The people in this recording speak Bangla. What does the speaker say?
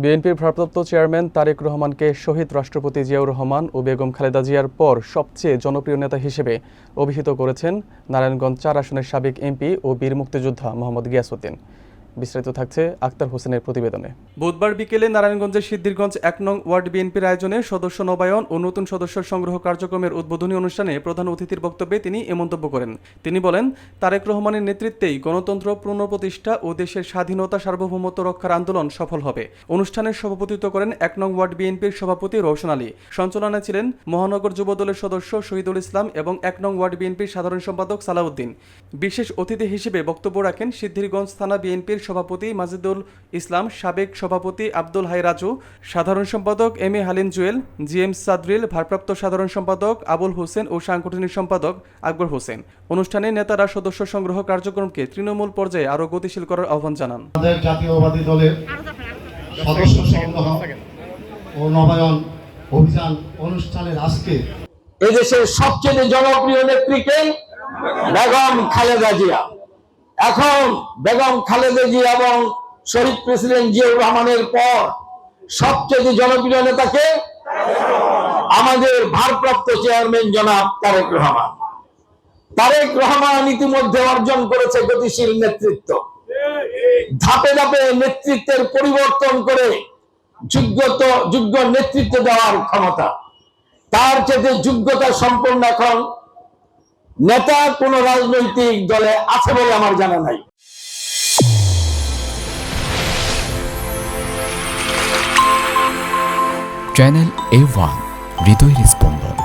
বিএনপির ভারপ্রাপ্ত চেয়ারম্যান তারেক রহমানকে শহীদ রাষ্ট্রপতি জিয়াউর রহমান ও বেগম খালেদা জিয়ার পর সবচেয়ে জনপ্রিয় নেতা হিসেবে অভিহিত করেছেন নারায়ণগঞ্জ ৪ আসনের সাবেক এমপি ও বীর মুক্তিযোদ্ধা মোহাম্মদ গিয়াসউদ্দিন। বিস্তারিত থাকছে আক্তার হোসেনের প্রতিবেদনে। বুধবার বিকেলে নারায়ণগঞ্জের সিদ্ধিরগঞ্জ ১ নং ওয়ার্ড বিএনপির আয়োজনে সদস্য নবায়ন ও নতুন সদস্য সংগ্রহ কার্যক্রমের উদ্বোধনী অনুষ্ঠানে প্রধান অতিথির বক্তব্যে তিনি এ মন্তব্য করেন। তিনি বলেন, তারেক রহমানের নেতৃত্বেই গণতন্ত্র পুনঃপ্রতিষ্ঠা ও দেশের স্বাধীনতা সার্বভৌমত্ব রক্ষার আন্দোলন সফল হবে। অনুষ্ঠানের সভাপতিত্ব করেন ১ নং ওয়ার্ড বিএনপির সভাপতি রওশন আলী। সঞ্চালনায় ছিলেন মহানগর যুবদলের সদস্য শহীদুল ইসলাম এবং ১ নং ওয়ার্ড বিএনপির সাধারণ সম্পাদক সালাউদ্দিন। বিশেষ অতিথি হিসেবে বক্তব্য রাখেন সিদ্ধিরগঞ্জ থানা বিএনপির সভাপতি মাজিদুল ইসলাম, সাবেক সভাপতি আব্দুল হাই রাজু, সাধারণ সম্পাদক M A Halim Jewel, GM সাদরিল, ভারপ্রাপ্ত সাধারণ সম্পাদক আবুল হোসেন ও সাংগঠনিক সম্পাদক আকবর হোসেন। অনুষ্ঠানে নেতারা সদস্য সংগ্রহ কার্যক্রমকে তৃণমূল পর্যায়ে আরও গতিশীল করার আহ্বান জানান। আমাদের জাতীয়বাদী দলের সদস্য সংগ্রহ ও নবায়ন অভিযান অনুষ্ঠানের আজকে এদেশের সবচেয়ে জনপ্রিয় নেত্রীকে বেগম খালেদা জিয়া। এখন বেগম খালেদা জিয়া এবং শহীদ প্রেসিডেন্ট জিয়াউর রহমানের পর সবচেয়ে জনপ্রিয় নেতাকে আমাদের ভারপ্রাপ্ত চেয়ারম্যান জনাব তারেক রহমান। তারেক রহমান ইতিমধ্যে অর্জন করেছে গতিশীল নেতৃত্ব। ধাপে ধাপে নেতৃত্বের পরিবর্তন করে যোগ্য নেতৃত্ব দেওয়ার ক্ষমতা। তার চেয়ে যোগ্যতা সম্পন্ন এখন নেতা কোন রাজনৈতিক দলে আছে বলে আমার জানা নাই। চ্যানেল A1 হৃদয়ের স্পন্দন।